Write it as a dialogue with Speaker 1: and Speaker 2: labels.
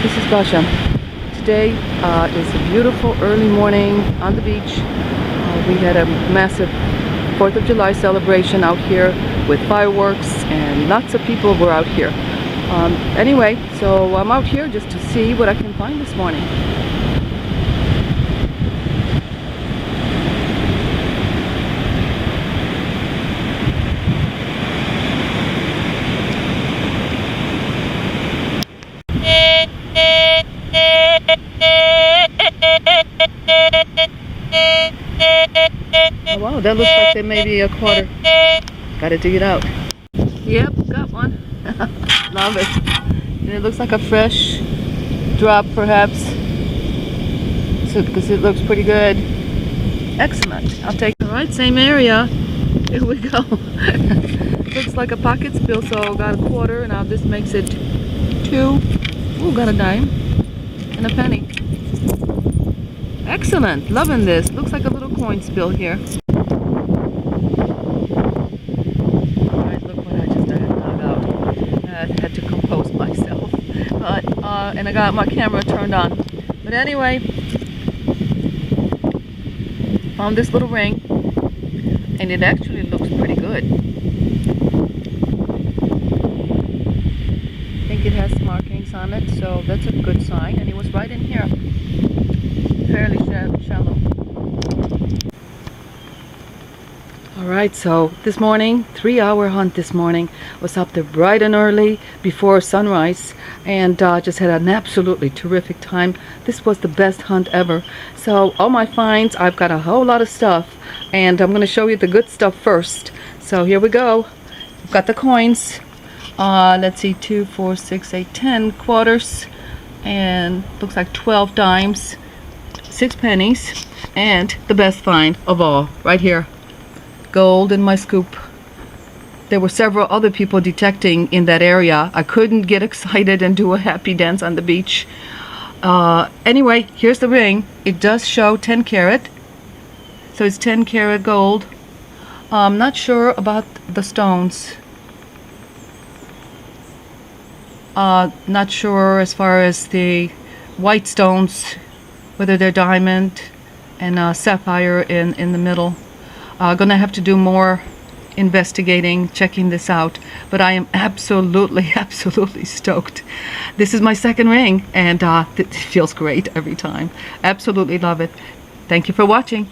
Speaker 1: This is Basha. Today is a beautiful early morning on the beach. We had a massive 4th of July celebration out here with fireworks, and lots of people were out here. Anyway, so I'm out here just to see what I can find this morning. Oh wow, that looks like there may be a quarter. Gotta dig it out. Yep, got one. Love it. And it looks like a fresh drop perhaps. So, because it looks pretty good. Excellent. I'll take it. Alright, same area. Here we go. Looks like a pocket spill, so got a quarter. Now this makes it 2. Ooh, got a dime. And a penny. Excellent. Loving this. Looks like a little coin spill here. Alright, look what I just dug out. I had to compose myself. But, and I got my camera turned on. But anyway, found this little ring. And it actually looks pretty good. I think it has markings on it, so that's a good sign. And it was right in here. Fairly shallow. Alright, so this morning, 3-hour hunt this morning. Was up there bright and early before sunrise, and just had an absolutely terrific time. This was the best hunt ever. So all my finds, I've got a whole lot of stuff, and I'm going to show you the good stuff first. So here we go. I've got the coins. Let's see, 2, 4, 6, 8, 10 quarters, and looks like 12 dimes, 6 pennies, and the best find of all, right here. Gold in my scoop. There were several other people detecting in that area. I couldn't get excited and do a happy dance on the beach. Anyway, here's the ring. It does show 10 karat. So it's 10 karat gold. I'm not sure about the stones. Not sure as far as the white stones, whether they're diamond and sapphire in the middle. Gonna have to do more investigating, checking this out, but I am absolutely stoked. This is my second ring, and it feels great every time. Absolutely love it. Thank you for watching.